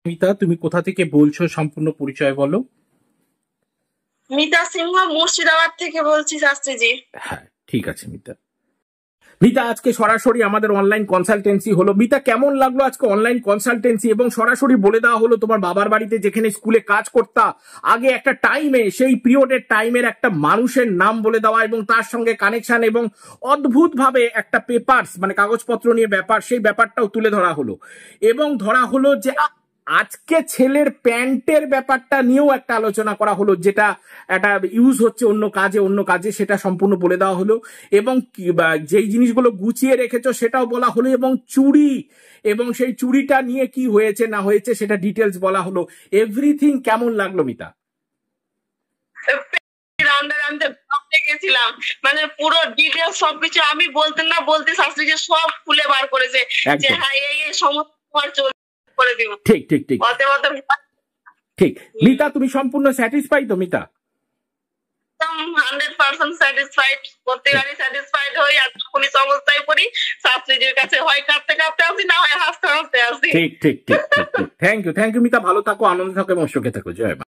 মিতা, তুমি কোথা থেকে বলছো? সম্পূর্ণ পরিচয় বলো। মিতা সিংহ, মুর্শিদাবাদ থেকে বলছি শাস্ত্রীজি। হ্যাঁ, ঠিক আছে মিতা। মিতা, আজকে সরাসরি আমাদের অনলাইন কনসালটেন্সি হলো। মিতা, কেমন লাগলো আজকে অনলাইন কনসালটেন্সি? এবং সরাসরি বলে দেওয়া হলো তোমার বাবার বাড়িতে যেখানে স্কুলে কাজ করতা আগে একটা টাইমে, সেই পিরিয়ডের টাইমের একটা মানুষের নাম বলে দেওয়া এবং তার সঙ্গে কানেকশন এবং অদ্ভুত ভাবে একটা পেপারস মানে কাগজপত্র নিয়ে ব্যাপার, সেই ব্যাপারটাও তুলে ধরা হলো। এবং ধরা হলো যে আজকে ছেলের প্যান্টের ব্যাপারটা নিয়েও একটা আলোচনা করা হলো, যেটা একটা ইউজ হচ্ছে অন্য কাজে সেটা সম্পূর্ণ বলে দেওয়া হলো। এবং যেই জিনিসগুলো গুছিয়ে রেখেছো সেটাও বলা হলো, এবং চুড়ি এবং সেই চুড়িটা নিয়ে কি হয়েছে না হয়েছে সেটা ডিটেলস বলা হলো। এভরিথিং কেমন লাগলো মিতা? গেছিলাম, মানে পুরো ডিটেলস সবকিছু আমি বলতে না বলতে শাস্ত্রীজি সব খুলে বার করেছে যে হ্যাঁ এই সমস্ত করে দিব। ঠিক ঠিক ঠিক ঠিক। মিতা, তুমি সম্পূর্ণ স্যাটিসফাই তো মিতা? 100% স্যাটিসফাইড, প্রত্যেকবারই স্যাটিসফাইড হই। আর যখনই সমস্যায় পড়ি শাস্ত্রীজির কাছে হয় কাঁদতে কাঁদতে আসি, না হয় হাসতে হাসতে আসি। ঠিক ঠিক ঠিক ঠিক। থ্যাংক ইউ মিতা, ভালো থাকো, আনন্দে থাকো এবং সুখে থাকো। জয় মা।